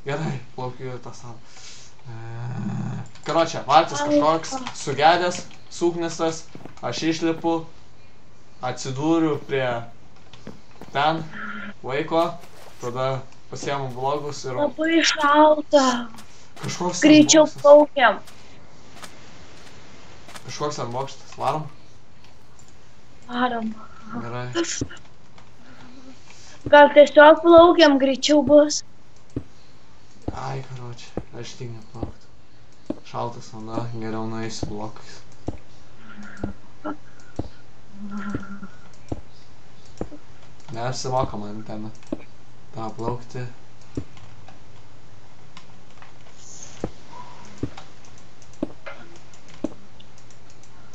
Gerai, plaukiu tą salą. Karočią, valtis kažkoks sugedęs, suknistas, aš išlipu, atsidūriu prie ten vaiko, tada pasiemu blogus ir... Labai šalta. Kažkoks Greičiau plaukiam. Kažkoks ant bokštas, varom? Varom. Gerai. Gal tiesiog plaukiam, greičiau bus. Ai, karočią, aš tik neplaukti. Šaltas vanduo, geriau nueisiu blokais. Neapsimoka man ten tą plaukti.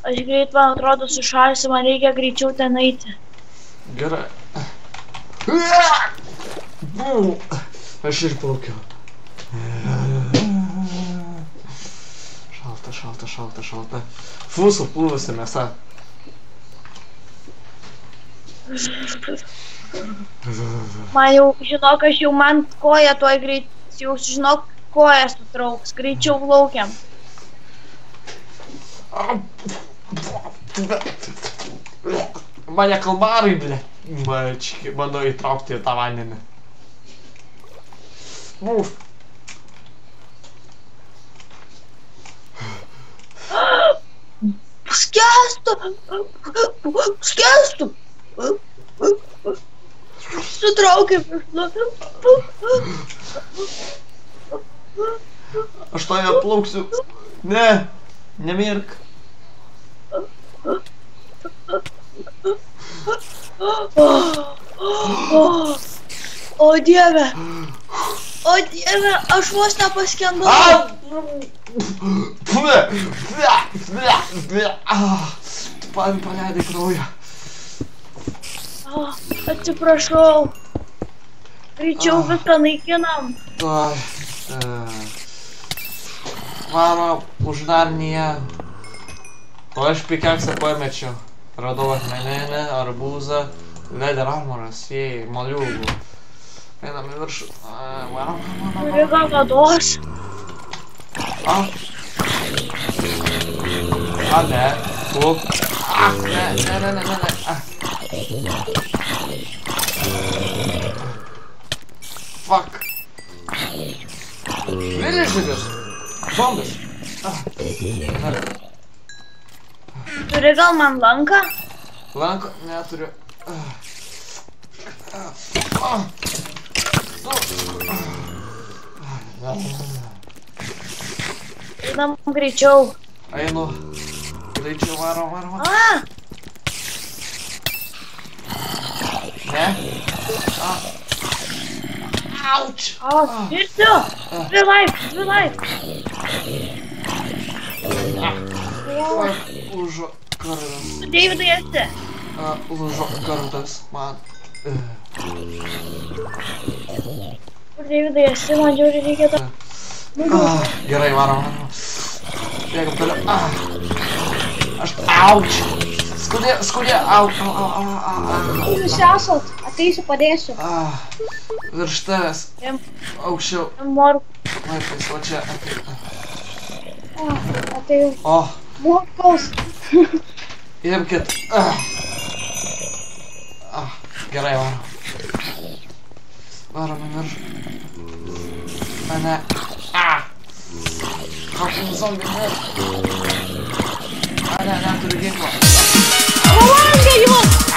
Aš greit, man atrodo, sušalsiu, man reikia greičiau ten eiti. Gerai. Aš ir plaukiu. Šalta. Fu, supluvusi mėsa. Man jau, žinok, man koja tuoj greit, jau žinok, koja sutrauks, greičiau plaukiam. Mane kalmarai, ble. Bandau įtraukti į tą vandenį. Skęstu. Sutraukė. Aš to neplauksiu. Ne, nemirk. O Dieve, aš vos nepaskendau. Tu paleidai kraują. Atsiprašau. Greičiau viską naikinam. Mama, uždarnyje. O aš pikeksą pamečiau. Radau akmeninį, arbūzą, leder armoras, jei, moliūgų. Einam į viršų. Turi gal vados? Ne. Pluk. Ne. Fuck. Vyriškius. Zombis. Turi gal man lanką? Lanko neturiu. Einam greičiau. Einu. Greičiau varom. Ne? Ouch! Mirsiu! Revive! Lūžo kardas. Tu Deividai esi? Lūžo kardas, man. Kur Deividai esi, man žiūri reikia tą... Gerai, varom. Bėgam toliau. Ouch! Skudė, au. Jūs esat, ateisiu, padėsiu. Virš tavęs. Aukščiau. Laiptais, o čia. Atėjau. O. Morkaus. Imkit. Gerai, varom. Varom į viršų. Ne. Fucking zombie, ne. Ne, turiu ginklą. Pavalgė juos!